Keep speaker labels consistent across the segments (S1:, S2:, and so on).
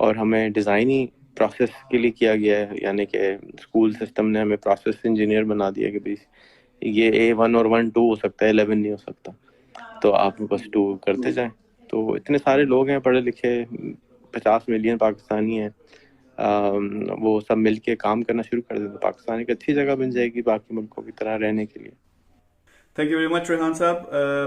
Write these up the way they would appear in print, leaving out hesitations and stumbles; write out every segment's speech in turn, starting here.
S1: اور ہمیں ڈیزائن ہی پروسیس کے لیے کیا گیا ہے، یعنی کہ اسکول سسٹم نے ہمیں پروسیس انجینئر بنا دیا کہ بھائی یہ A1 اور 1 2 ہو سکتا ہے، 11 نہیں ہو سکتا، تو آپ بس 2 کرتے جائیں۔ تو اتنے سارے لوگ ہیں پڑھے لکھے، 50 ملین پاکستانی ہیں، وہ سب مل کے کام کرنا شروع کر دیں تو پاکستان ایک اچھی جگہ بن جائے گی باقی ملکوں کی طرح رہنے کے لیے۔
S2: Thank you very much Rehan صاحب۔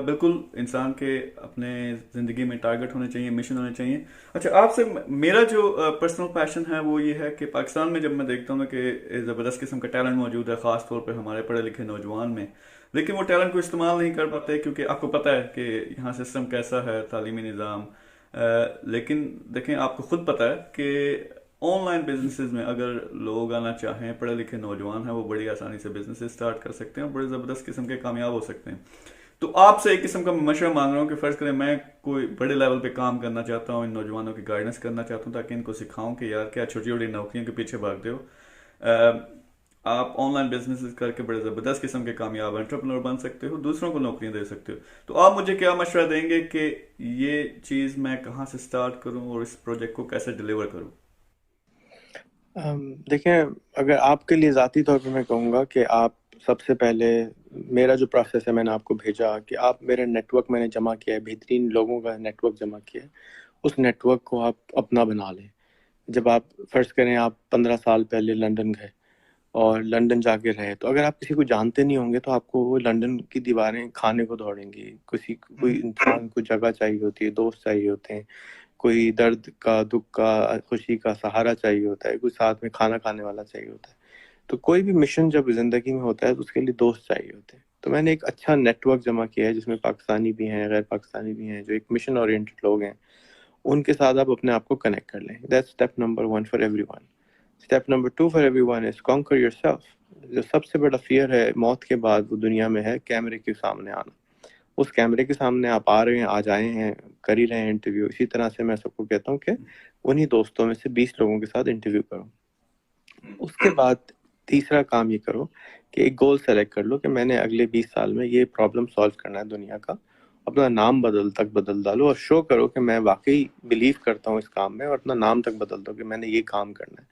S2: بالکل انسان کے اپنے زندگی میں ٹارگٹ ہونے چاہیے، مشن ہونے چاہیے۔ اچھا، آپ سے میرا جو پرسنل پیشن ہے وہ یہ ہے کہ پاکستان میں جب میں دیکھتا ہوں کہ زبردست قسم کا ٹیلنٹ موجود ہے، خاص طور پہ ہمارے پڑھے لکھے نوجوان میں، لیکن وہ ٹیلنٹ کو استعمال نہیں کر پاتے کیونکہ آپ کو پتہ ہے کہ یہاں سسٹم کیسا ہے، تعلیمی نظام۔ لیکن دیکھیں، آپ کو خود پتہ ہے کہ آن لائن بزنسز میں اگر لوگ آنا چاہیں، پڑھے لکھے نوجوان ہیں، وہ بڑی آسانی سے بزنس اسٹارٹ کر سکتے ہیں اور بڑے زبردست قسم کے کامیاب ہو سکتے ہیں۔ تو آپ سے ایک قسم کا مشورہ مانگ رہا ہوں کہ فرض کریں میں کوئی بڑے لیول پہ کام کرنا چاہتا ہوں، ان نوجوانوں کی گائیڈنس کرنا چاہتا ہوں تاکہ ان کو سکھاؤں کہ یار کیا چھوٹی چھوٹی نوکریوں کے پیچھے بھاگتے ہو، آپ آن لائن بزنس کر کے بڑے زبردست قسم کے کامیاب انٹرپرنور بن سکتے ہو، دوسروں کو نوکریاں دے سکتے ہو۔ تو آپ مجھے کیا مشورہ دیں گے کہ یہ چیز میں کہاں سے سٹارٹ کروں اور اس پروجیکٹ کو کیسے ڈیلیور کروں؟
S1: دیکھیں، اگر آپ کے لیے ذاتی طور پہ میں کہوں گا کہ آپ سب سے پہلے، میرا جو پروسیس ہے میں نے آپ کو بھیجا کہ آپ میرے نیٹ ورک میں نے جمع کیا ہے، بہترین لوگوں کا نیٹ ورک جمع کیا ہے، اس نیٹ ورک کو آپ اپنا بنا لیں۔ جب آپ فرض کریں آپ 15 سال پہلے لندن گئے اور لندن جا کے رہے، تو اگر آپ کسی کو جانتے نہیں ہوں گے تو آپ کو وہ لندن کی دیواریں کھانے کو دوڑیں گی۔ کوئی انسان کو جگہ چاہیے ہوتی ہے، دوست چاہیے ہوتے ہیں، کوئی درد کا، دکھ کا، خوشی کا سہارا چاہیے ہوتا ہے، کوئی ساتھ میں کھانا کھانے والا چاہیے ہوتا ہے۔ تو کوئی بھی مشن جب زندگی میں ہوتا ہے تو اس کے لیے دوست چاہیے ہوتے ہیں۔ تو میں نے ایک اچھا نیٹ ورک جمع کیا ہے جس میں پاکستانی بھی ہیں، غیر پاکستانی بھی ہیں، جو ایک مشن اورینٹڈ لوگ ہیں، ان کے ساتھ آپ اپنے آپ کو کنیکٹ کر لیں۔ That's step number 1 for every one. Step number 2 for every one is conquer your self. جو سب سے بڑا فیئر ہے موت کے بعد وہ دنیا میں ہے کیمرے کے سامنے آنا۔ اس کیمرے کے سامنے آپ آ رہے ہیں، آ جائے ہیں، کر ہی رہے ہیں انٹرویو، اسی طرح سے میں سب کو کہتا ہوں کہ انہی دوستوں میں سے 20 لوگوں کے ساتھ انٹرویو کرو۔ اس کے بعد تیسرا کام یہ کرو کہ ایک گول سلیکٹ کر لو کہ میں نے اگلے 20 سال میں یہ پرابلم سالو کرنا ہے دنیا کا۔ اپنا نام بدل ڈالو اور شو کرو کہ میں واقعی بلیو کرتا ہوں اس کام میں، اور اپنا نام تک بدل دو کہ میں نے یہ کام کرنا ہے۔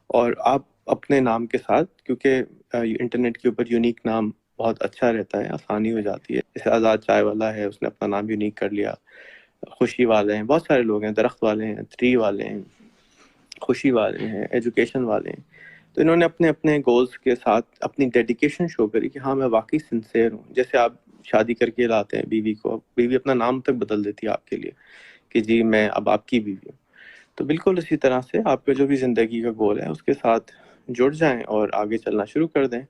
S1: اور آپ اپنے نام کے ساتھ، کیونکہ انٹرنیٹ کے اوپر یونیک نام بہت اچھا رہتا ہے، آسانی ہو جاتی ہے۔ جیسے آزاد چائے والا ہے، اس نے اپنا نام یونیک کر لیا، خوشی والے ہیں، بہت سارے لوگ ہیں، درخت والے ہیں، ٹری والے ہیں، خوشی والے ہیں، ایجوکیشن والے ہیں۔ تو انہوں نے اپنے اپنے گولز کے ساتھ اپنی ڈیڈیکیشن شو کری کہ ہاں میں واقعی سنسیئر ہوں۔ جیسے آپ شادی کر کے لاتے ہیں بیوی کو، بیوی اپنا نام تک بدل دیتی ہے آپ کے لیے کہ جی میں اب آپ کی بیوی ہوں۔ تو بالکل اسی طرح سے آپ کا جو بھی زندگی کا گول ہے اس کے ساتھ جڑ جائیں اور آگے چلنا شروع کر دیں،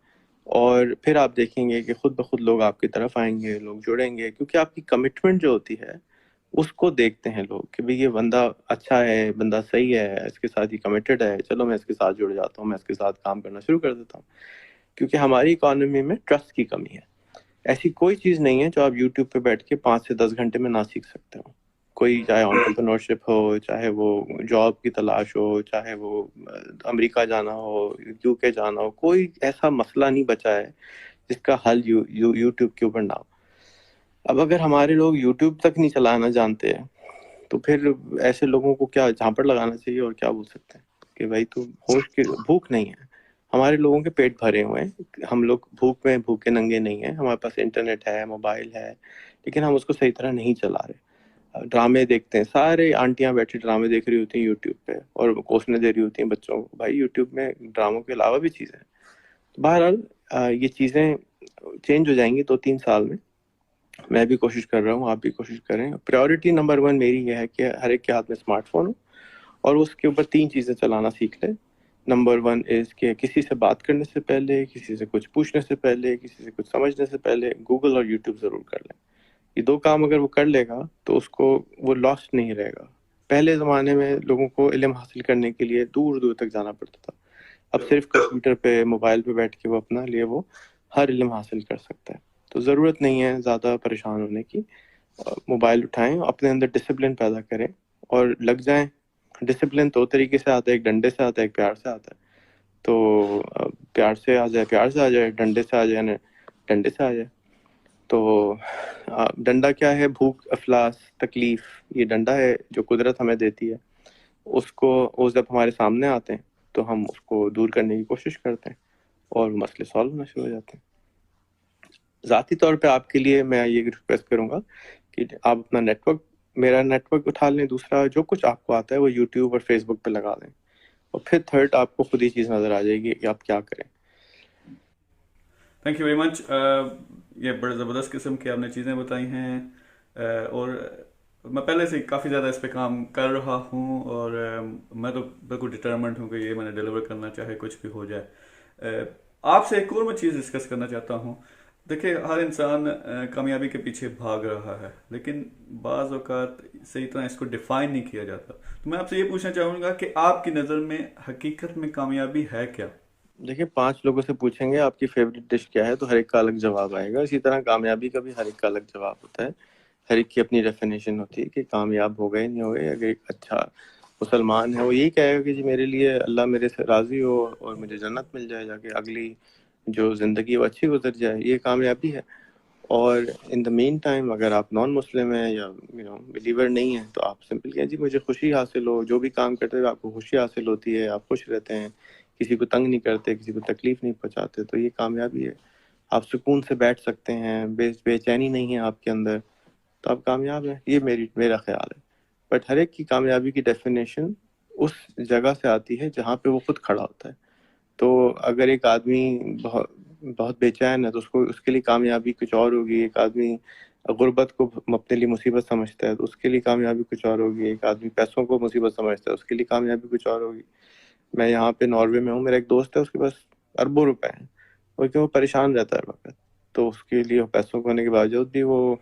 S1: اور پھر آپ دیکھیں گے کہ خود بخود لوگ آپ کی طرف آئیں گے، لوگ جڑیں گے، کیونکہ آپ کی کمٹمنٹ جو ہوتی ہے اس کو دیکھتے ہیں لوگ کہ بھئی یہ بندہ اچھا ہے، بندہ صحیح ہے، اس کے ساتھ ہی کمیٹڈ ہے، چلو میں اس کے ساتھ جڑ جاتا ہوں، میں اس کے ساتھ کام کرنا شروع کر دیتا ہوں۔ کیونکہ ہماری اکانومی میں ٹرسٹ کی کمی ہے۔ ایسی کوئی چیز نہیں ہے جو آپ یوٹیوب پہ بیٹھ کے 5 سے 10 گھنٹے میں نہ سیکھ سکتے ہو۔ کوئی چاہے انٹرپرنورشپ ہو، چاہے وہ جاب کی تلاش ہو، چاہے وہ امریکہ جانا ہو، UK جانا ہو، کوئی ایسا مسئلہ نہیں بچا ہے جس کا حل یوٹیوب کے اوپر نہ ہو۔ اب اگر ہمارے لوگ یوٹیوب تک نہیں چلانا جانتے ہیں تو پھر ایسے لوگوں کو کیا جھانپڑ لگانا چاہیے اور کیا بول سکتے ہیں کہ بھائی تو ہوش کی بھوک نہیں ہے۔ ہمارے لوگوں کے پیٹ بھرے ہوئے ہیں، ہم لوگ بھوک میں بھوکے ننگے نہیں ہیں، ہمارے پاس انٹرنیٹ ہے، موبائل ہے، لیکن ہم اس کو صحیح طرح نہیں چلا رہے۔ ڈرامے دیکھتے ہیں، سارے آنٹیاں بیٹھی ڈرامے دیکھ رہی ہوتی ہیں یوٹیوب پہ اور کوسنے دے رہی ہوتی ہیں بچوں کو۔ بھائی یوٹیوب میں ڈراموں کے علاوہ بھی چیزیں ہیں۔ بہرحال یہ چیزیں چینج ہو جائیں گی 2-3 سال میں۔ میں بھی کوشش کر رہا ہوں، آپ بھی کوشش کریں۔ پریورٹی نمبر 1 میری یہ ہے کہ ہر ایک کے ہاتھ میں اسمارٹ فون ہو اور اس کے اوپر 3 چیزیں چلانا سیکھ لے۔ نمبر 1 از کہ کسی سے بات کرنے سے پہلے، کسی سے کچھ پوچھنے سے پہلے، کسی سے کچھ سمجھنے سے پہلے گوگل اور یوٹیوب ضرور کر لیں۔ یہ 2 کام اگر وہ کر لے گا تو اس کو وہ لاسٹ نہیں رہے گا۔ پہلے زمانے میں لوگوں کو علم حاصل کرنے کے لیے دور دور تک جانا پڑتا تھا، اب صرف کمپیوٹر پہ، موبائل پہ بیٹھ کے وہ اپنا لیے وہ ہر علم حاصل کر سکتا ہے۔ تو ضرورت نہیں ہے زیادہ پریشان ہونے کی۔ موبائل اٹھائیں، اپنے اندر ڈسپلن پیدا کریں اور لگ جائیں۔ ڈسپلن 2 طریقے سے آتا ہے، ایک ڈنڈے سے آتا ہے، ایک پیار سے آتا ہے۔ تو پیار سے آ جائے، پیار سے آ جائے، ڈنڈے سے آ جائے، ڈنڈے سے آ جائے۔ تو ڈنڈا کیا ہے؟ بھوک، افلاس، تکلیف، یہ ڈنڈا ہے جو قدرت ہمیں دیتی ہے۔ اس کو وہ جب ہمارے سامنے آتے ہیں تو ہم اس کو دور کرنے کی کوشش کرتے ہیں اور مسئلے سالو ہونا شروع ہو جاتے ہیں. ذاتی طور پہ آپ کے لیے میں یہ ریکویسٹ کروں گا کہ آپ اپنا میرا نیٹ ورک اٹھا لیں. دوسرا جو کچھ آپ کو آتا ہے وہ یوٹیوب اور فیس بک پہ لگا دیں, اور پھر تھرڈ آپ کو خود ہی چیز نظر آ جائے گی کہ آپ کیا کریں.
S2: Thank you very much. یہ بڑے زبردست قسم کی آپ نے چیزیں بتائی ہیں, اور میں پہلے سے کافی زیادہ اس پہ کام کر رہا ہوں, اور میں تو بالکل ڈٹرمنٹ ہوں کہ یہ میں نے ڈیلیور کرنا, چاہے کچھ بھی ہو جائے. آپ سے ایک اور میں چیز ڈسکس کرنا چاہتا ہوں. دیکھیں, ہر انسان کامیابی کے پیچھے بھاگ رہا ہے, لیکن بعض اوقات صحیح طرح اس کو ڈیفائن نہیں کیا جاتا. تو میں آپ سے یہ پوچھنا چاہوں گا کہ آپ کی نظر میں حقیقت میں کامیابی ہے کیا؟
S1: دیکھیں 5 لوگوں سے پوچھیں گے آپ کی فیوریٹ ڈش کیا ہے تو ہر ایک کا الگ جواب آئے گا. اسی طرح کامیابی کا بھی ہر ایک کا الگ جواب ہوتا ہے. ہر ایک کی اپنی ڈیفینیشن ہوتی ہے کہ کامیاب ہو گئے نہیں ہو گئے. اگر ایک اچھا مسلمان ہے وہ یہی کہے گا کہ جی میرے لیے اللہ میرے سے راضی ہو اور مجھے جنت مل جائے, جا کے اگلی جو زندگی وہ اچھی گزر جائے, یہ کامیابی ہے. اور ان دا مین ٹائم اگر آپ نان مسلم ہیں یا بلیور نہیں ہیں تو آپ سمپل کہیں جی مجھے خوشی حاصل ہو, جو بھی کام کرتے ہوئے آپ کو خوشی حاصل ہوتی ہے, آپ خوش رہتے ہیں, کسی کو تنگ نہیں کرتے, کسی کو تکلیف نہیں پہنچاتے, تو یہ کامیابی ہے. آپ سکون سے بیٹھ سکتے ہیں, بے چینی نہیں ہے آپ کے اندر, تو آپ کامیاب ہیں. یہ میرا خیال ہے. بٹ ہر ایک کی کامیابی کی ڈیفینیشن اس جگہ سے آتی ہے جہاں پہ وہ خود کھڑا ہوتا ہے. تو اگر ایک آدمی بہت بے چین ہے تو اس کے لیے کامیابی کچھ اور ہوگی. ایک آدمی غربت کو اپنے لیے مصیبت سمجھتا ہے تو اس کے لیے کامیابی کچھ اور ہوگی. ایک آدمی پیسوں کو مصیبت سمجھتا ہے اس کے لیے کامیابی کچھ اور ہوگی. میں یہاں پہ ناروے میں ہوں, میرا ایک دوست ہے, اس کے پاس اربوں روپے ہیں, اور وہ پریشان رہتا ہے ہر وقت, تو اس کے لیے پیسوں کے ہونے کے باوجود بھی وہ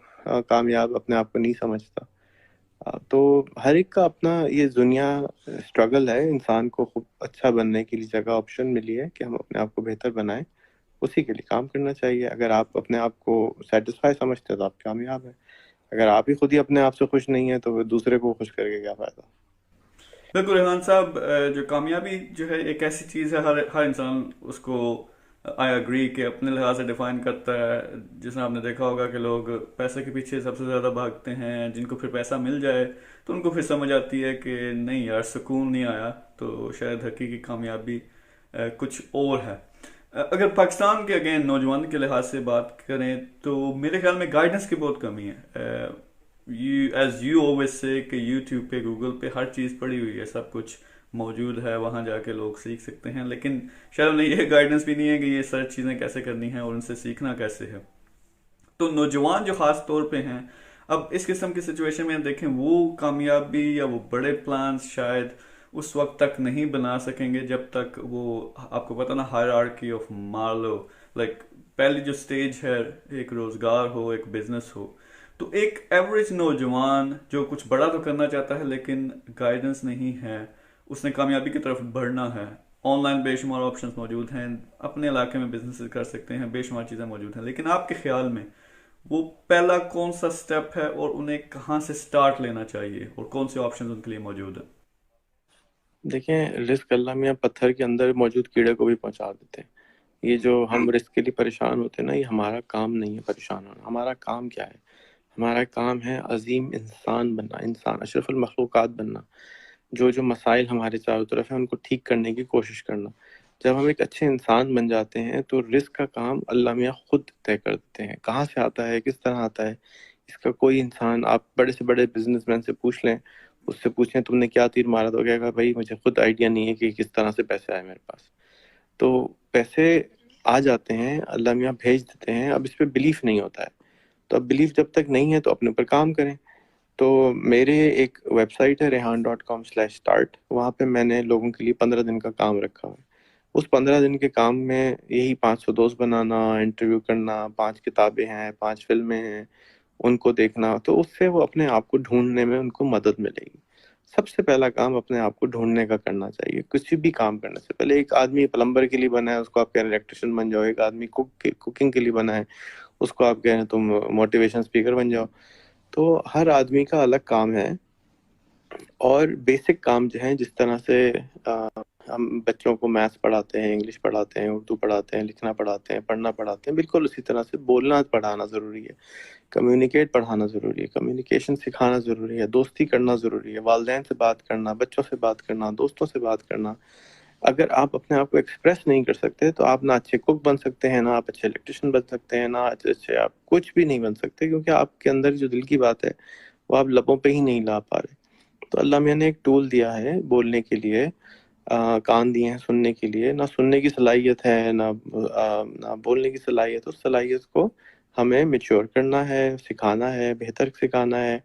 S1: کامیاب اپنے آپ کو نہیں سمجھتا. تو ہر ایک کا اپنا یہ دنیا اسٹرگل ہے. انسان کو خوب اچھا بننے کے لیے جگہ آپشن ملی ہے کہ ہم اپنے آپ کو بہتر بنائیں, اسی کے لیے کام کرنا چاہیے. اگر آپ اپنے آپ کو سیٹسفائی سمجھتے ہیں تو آپ کامیاب ہیں. اگر آپ ہی خود ہی اپنے آپ سے خوش نہیں ہیں تو دوسرے کو خوش کر کے کیا فائدہ.
S2: بالکل ریحان صاحب, جو کامیابی جو ہے ایک ایسی چیز ہے, ہر انسان اس کو آئی اگری کہ اپنے لحاظ سے ڈیفائن کرتا ہے. جس میں آپ نے دیکھا ہوگا کہ لوگ پیسے کے پیچھے سب سے زیادہ بھاگتے ہیں, جن کو پھر پیسہ مل جائے تو ان کو پھر سمجھ آتی ہے کہ نہیں یار سکون نہیں آیا, تو شاید حقیقی کامیابی کچھ اور ہے. اگر پاکستان کے اگین نوجوان کے لحاظ سے بات کریں تو میرے خیال میں گائیڈنس کی بہت کمی ہے. ایز یو always سے کہ یوٹیوب پہ, گوگل پہ ہر چیز پڑی ہوئی ہے, سب کچھ موجود ہے, وہاں جا کے لوگ سیکھ سکتے ہیں, لیکن شاید انہیں یہ گائیڈنس بھی نہیں ہے کہ یہ ساری چیزیں کیسے کرنی ہیں اور ان سے سیکھنا کیسے ہے. تو نوجوان جو خاص طور پہ ہیں, اب اس قسم کی سچویشن میں دیکھیں وہ کامیابی یا وہ بڑے پلانز شاید اس وقت تک نہیں بنا سکیں گے جب تک وہ, آپ کو پتا نا, ہائرارکی آف مارلو, لائک پہلی جو سٹیج ہے ایک روزگار ہو, ایک بزنس ہو. تو ایک ایوریج نوجوان جو کچھ بڑا تو کرنا چاہتا ہے لیکن گائیڈنس نہیں ہے, اس نے کامیابی کی طرف بڑھنا ہے. آن لائن بے شمار آپشنز موجود ہیں, اپنے علاقے میں بزنس کر سکتے ہیں, بے شمار چیزیں موجود ہیں, لیکن آپ کے خیال میں وہ پہلا کون سا سٹیپ ہے اور انہیں کہاں سے سٹارٹ لینا چاہیے, اور کون سے آپشنز ان کے لیے موجود ہیں؟
S1: دیکھیں رزق اللہ میاں پتھر کے اندر موجود کیڑے کو بھی پہنچا دیتے ہیں. یہ جو ہم رزق کے لیے پریشان ہوتے ہیں نا, یہ ہمارا کام نہیں ہے پریشان ہونا. ہمارا کام کیا ہے؟ ہمارا کام ہے عظیم انسان بننا, انسان اشرف المخلوقات بننا. جو مسائل ہمارے چاروں طرف ہیں ان کو ٹھیک کرنے کی کوشش کرنا. جب ہم ایک اچھے انسان بن جاتے ہیں تو رزق کا کام اللہ میاں خود طے کر دیتے ہیں. کہاں سے آتا ہے, کس طرح آتا ہے, اس کا کوئی انسان, آپ بڑے سے بڑے بزنس مین سے پوچھ لیں, اس سے پوچھیں تم نے کیا تیر مارا, تو کہے گا بھائی مجھے خود آئیڈیا نہیں ہے کہ کس طرح سے پیسے آئے میرے پاس. تو پیسے آ جاتے ہیں, اللہ میاں بھیج دیتے ہیں. اب اس پہ بلیف نہیں ہوتا ہے, تو اب بلیف جب تک نہیں ہے تو اپنے اوپر کام کریں. تو میرے ایک ویب سائٹ ہے rehan.com/start, وہاں پہ میں نے لوگوں کے لیے 15 دن کا کام رکھا ہوا ہے. اس 15 دن کے کام میں یہی 500 دوست بنانا, انٹرویو کرنا, 5 کتابیں ہیں, 5 فلمیں ہیں, ان کو دیکھنا, تو اس سے وہ اپنے آپ کو ڈھونڈنے میں ان کو مدد ملے گی. سب سے پہلا کام اپنے آپ کو ڈھونڈنے کا کرنا چاہیے. کسی بھی کام کرنے سے پہلے, ایک آدمی پلمبر کے لیے بنا ہے, اس کو آپ کہہ رہے ہیں الیکٹریشین بن جاؤ. ایک آدمی کوکنگ کے لیے بنا ہے, اس کو آپ کہہ رہے ہیں تم موٹیویشن اسپیکر بن جاؤ. تو ہر آدمی کا الگ کام ہے, اور بیسک کام جو ہیں جس طرح سے ہم بچوں کو میتھس پڑھاتے ہیں، انگلش پڑھاتے ہیں، اردو پڑھاتے ہیں، لکھنا پڑھاتے ہیں، پڑھنا پڑھاتے ہیں، بالکل اسی طرح سے بولنا پڑھانا ضروری ہے، کمیونیکیٹ پڑھانا ضروری ہے، کمیونیکیشن سکھانا ضروری ہے، دوستی کرنا ضروری ہے، والدین سے بات کرنا، بچوں سے بات کرنا، دوستوں سے بات کرنا۔ اگر آپ اپنے آپ کو ایکسپریس نہیں کر سکتے تو آپ نہ اچھے کوک بن سکتے ہیں، نہ آپ اچھے الیکٹریشین بن سکتے ہیں، نہ اچھے آپ کچھ بھی نہیں بن سکتے، کیونکہ آپ کے اندر جو دل کی بات ہے وہ آپ لبوں پہ ہی نہیں لا پا رہے۔ تو اللہ میاں نے ایک ٹول دیا ہے بولنے کے لیے، کان دیے ہیں سننے کے لیے، نہ سننے کی صلاحیت ہے نہ بولنے کی صلاحیت، اس صلاحیت کو ہمیں میچور کرنا ہے، سکھانا ہے، بہتر سکھانا ہے،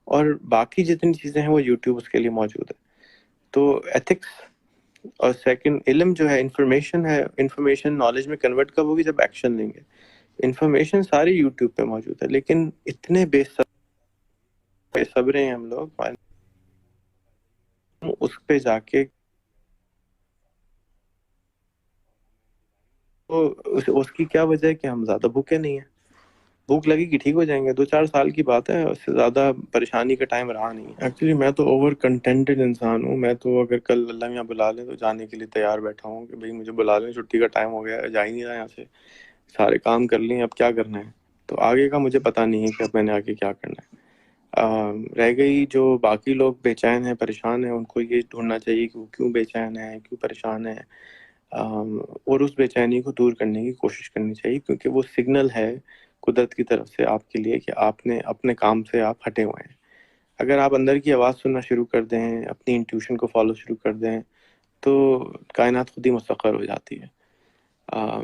S1: اور باقی جتنی چیزیں ہیں وہ یوٹیوب اس کے لیے موجود ہے۔ تو ایتھکس اور سیکنڈ علم جو ہے، انفارمیشن ہے، انفارمیشن نالج میں کنورٹ کب ہوگی؟ جب ایکشن لیں گے۔ انفارمیشن ساری یوٹیوب پہ موجود ہے، لیکن اتنے بے صبرے ہیں ہم لوگ، اس پہ جا کے تو اس کی کیا وجہ ہے کہ ہم زیادہ بھوکے نہیں ہیں۔ بھوک لگے گی ٹھیک ہو جائیں گے، 2-4 سال کی بات ہے، اس سے زیادہ پریشانی کا ٹائم رہا نہیں۔ ایکچولی میں تو اوور کنٹینٹڈ انسان ہوں، میں تو اگر کل اللہ میاں بلا لیں تو جانے کے لیے تیار بیٹھا ہوں کہ بھئی مجھے بلا لیں، چھٹی کا ٹائم ہو گیا ہے، جا ہی نہیں رہا یہاں سے، سارے کام کر لیں، اب کیا کرنا ہے۔ تو آگے کا مجھے پتہ نہیں ہے کہ اب میں نے آگے کیا کرنا ہے۔ رہ گئی جو باقی لوگ بے چین ہیں، پریشان ہیں، ان کو یہ ڈھونڈنا چاہیے کہ وہ کیوں بے چین ہیں، کیوں پریشان ہیں، اور اس بے چینی کو دور کرنے کی کوشش کرنی چاہیے، کیونکہ وہ سگنل ہے قدرت کی طرف سے آپ کے لیے کہ آپ نے اپنے کام سے آپ ہٹے ہوئے ہیں۔ اگر آپ اندر کی آواز سننا شروع کر دیں، اپنی انٹیوشن کو فالو شروع کر دیں، تو کائنات خود ہی مستقر ہو جاتی ہے۔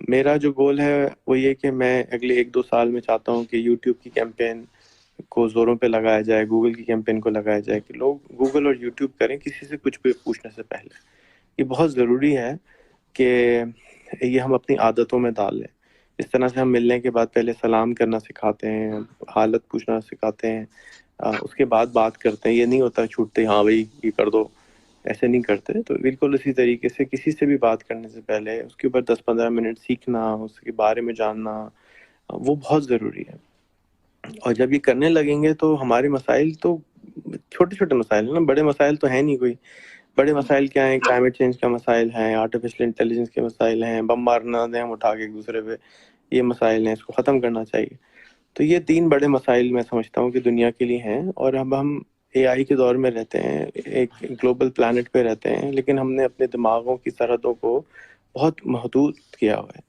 S1: میرا جو گول ہے وہ یہ کہ میں اگلے 1-2 سال میں چاہتا ہوں کہ یوٹیوب کی کیمپین کو زوروں پہ لگایا جائے، گوگل کی کیمپین کو لگایا جائے، کہ لوگ گوگل اور یوٹیوب کریں کسی سے کچھ بھی پوچھنے سے پہلے۔ یہ بہت ضروری ہے کہ یہ ہم اپنی عادتوں میں ڈال لیں۔ اس طرح سے ہم ملنے کے بعد پہلے سلام کرنا سکھاتے ہیں، حالت پوچھنا سکھاتے ہیں، اس کے بعد بات کرتے ہیں۔ یہ نہیں ہوتا چھوٹتے ہاں بھائی یہ کر دو، ایسے نہیں کرتے۔ تو بالکل اسی طریقے سے کسی سے بھی بات کرنے سے پہلے اس کے اوپر 10-15 منٹ سیکھنا، اس کے بارے میں جاننا، وہ بہت ضروری ہے۔ اور جب یہ کرنے لگیں گے تو ہمارے مسائل تو چھوٹے چھوٹے مسائل ہیں نا، بڑے مسائل تو ہیں نہیں کوئی۔ بڑے مسائل کیا ہیں؟ کلائمیٹ چینج کا مسائل ہیں، آرٹیفیشل انٹیلیجنس کے مسائل ہیں، بم مارنا دیں ہم اٹھا کے ایک دوسرے پہ، یہ مسائل ہیں، اس کو ختم کرنا چاہیے۔ تو یہ 3 بڑے مسائل میں سمجھتا ہوں کہ دنیا کے لیے ہیں، اور اب ہم اے آئی کے دور میں رہتے ہیں، ایک گلوبل پلانٹ پہ رہتے ہیں، لیکن ہم نے اپنے دماغوں کی سرحدوں کو بہت محدود کیا ہوا ہے۔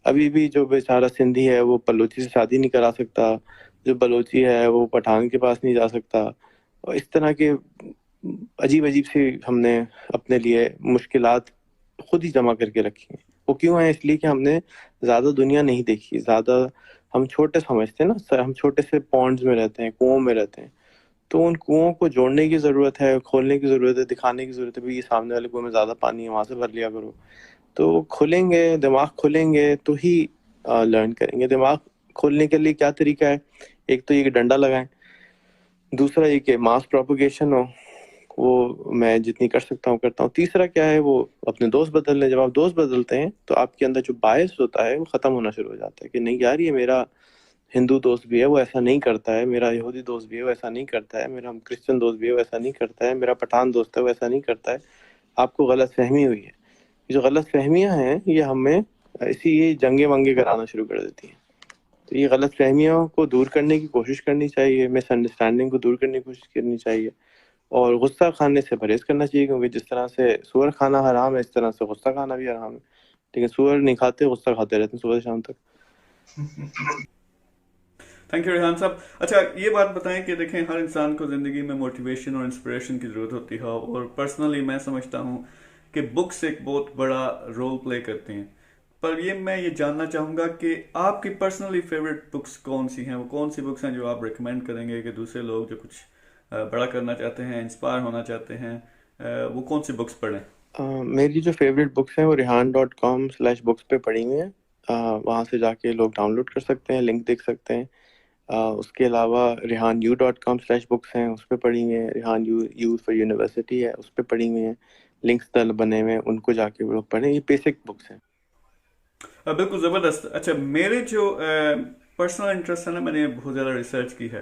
S1: ابھی بھی جو بیچارہ سندھی ہے وہ بلوچی سے شادی نہیں کرا سکتا، جو بلوچی ہے وہ پٹھان کے پاس نہیں جا سکتا، اور اس طرح کے عجیب عجیب سی ہم نے اپنے لیے مشکلات خود ہی جمع کر کے رکھی ہیں۔ وہ کیوں ہیں؟ اس لیے کہ ہم نے زیادہ دنیا نہیں دیکھی، زیادہ ہم چھوٹے سمجھتے ہیں نا، ہم چھوٹے سے پونڈز میں رہتے ہیں، کنووں میں رہتے ہیں۔ تو ان کنووں کو جوڑنے کی ضرورت ہے، کھولنے کی ضرورت ہے، دکھانے کی ضرورت ہے، بھی یہ سامنے والے کنویں میں زیادہ پانی ہے، وہاں سے بھر لیا کرو۔ تو کھلیں گے دماغ، کھلیں گے تو ہی لرن کریں گے۔ دماغ کھولنے کے لیے کیا طریقہ ہے؟ ایک تو یہ کہ ڈنڈا لگائیں، دوسرا یہ کہ ماس پروپیگیشن ہو، وہ میں جتنی کر سکتا ہوں کرتا ہوں، تیسرا کیا ہے؟ وہ اپنے دوست بدل لیں۔ جب آپ دوست بدلتے ہیں تو آپ کے اندر جو باعث ہوتا ہے وہ ختم ہونا شروع ہو جاتا ہے کہ نہیں یار، یہ میرا ہندو دوست بھی ہے وہ ایسا نہیں کرتا ہے، میرا یہودی دوست بھی ہے وہ ایسا نہیں کرتا ہے، میرا کرسچن دوست بھی ہے وہ ایسا نہیں کرتا ہے، میرا پٹھان دوست ہے وہ ایسا نہیں کرتا ہے۔ آپ کو غلط فہمی ہوئی ہے۔ یہ جو غلط فہمیاں ہیں یہ ہمیں یہ جنگیں ونگیں کرانا شروع کر دیتی ہیں۔ تو یہ غلط فہمیوں کو دور کرنے کی کوشش کرنی چاہیے، مس انڈرسٹینڈنگ کو دور کرنے کی کوشش کرنی چاہیے، اور غصہ کھانے سے پرہیز کرنا چاہیے، کیونکہ جس طرح سے سور کھانا حرام ہے اس طرح سے غصہ کھانا بھی حرام ہے، لیکن سور نہیں کھاتے، غصہ کھاتے رہتے ہیں صبح سے شام تک۔
S2: تھینک یو ریحان صاحب۔ اچھا یہ بات بتائیں کہ دیکھیں ہر انسان کو زندگی میں موٹیویشن اور انسپریشن کی ضرورت ہوتی ہے، اور پرسنلی میں سمجھتا ہوں کہ بکس ایک بہت بڑا رول پلے کرتے ہیں۔ پر میں یہ جاننا چاہوں گا کہ آپ کی پرسنلی فیوریٹ بکس کون سی ہیں؟ وہ کون سی بکس ہیں جو آپ ریکمینڈ کریں گے کہ دوسرے لوگ جو کچھ بڑا کرنا چاہتے ہیں، انسپائر ہونا چاہتے ہیں، وہ کون سی بکس پڑھیں؟
S1: میری جو فیوریٹ بکس ہیں وہ rehan.com/books پہ پڑھی ہوئی ہیں، وہاں سے جا کے لوگ ڈاؤن لوڈ کر سکتے ہیں، لنک دیکھ سکتے ہیں۔ اس کے علاوہ rehan.com/books ہیں، اس پہ پڑھی ہوئی ہیں، ریحان یو فار یونیورسٹی ہے، اس پہ پڑھی ہوئی ہیں، لنکس بنے ہوئے ہیں، ان کو جا کے وہ لوگ پڑھیں۔ یہ بیسک بکس ہیں۔
S2: بالکل زبردست۔ اچھا میرے جو پرسنل انٹرسٹ ہے نا، میں نے بہت زیادہ ریسرچ کی ہے،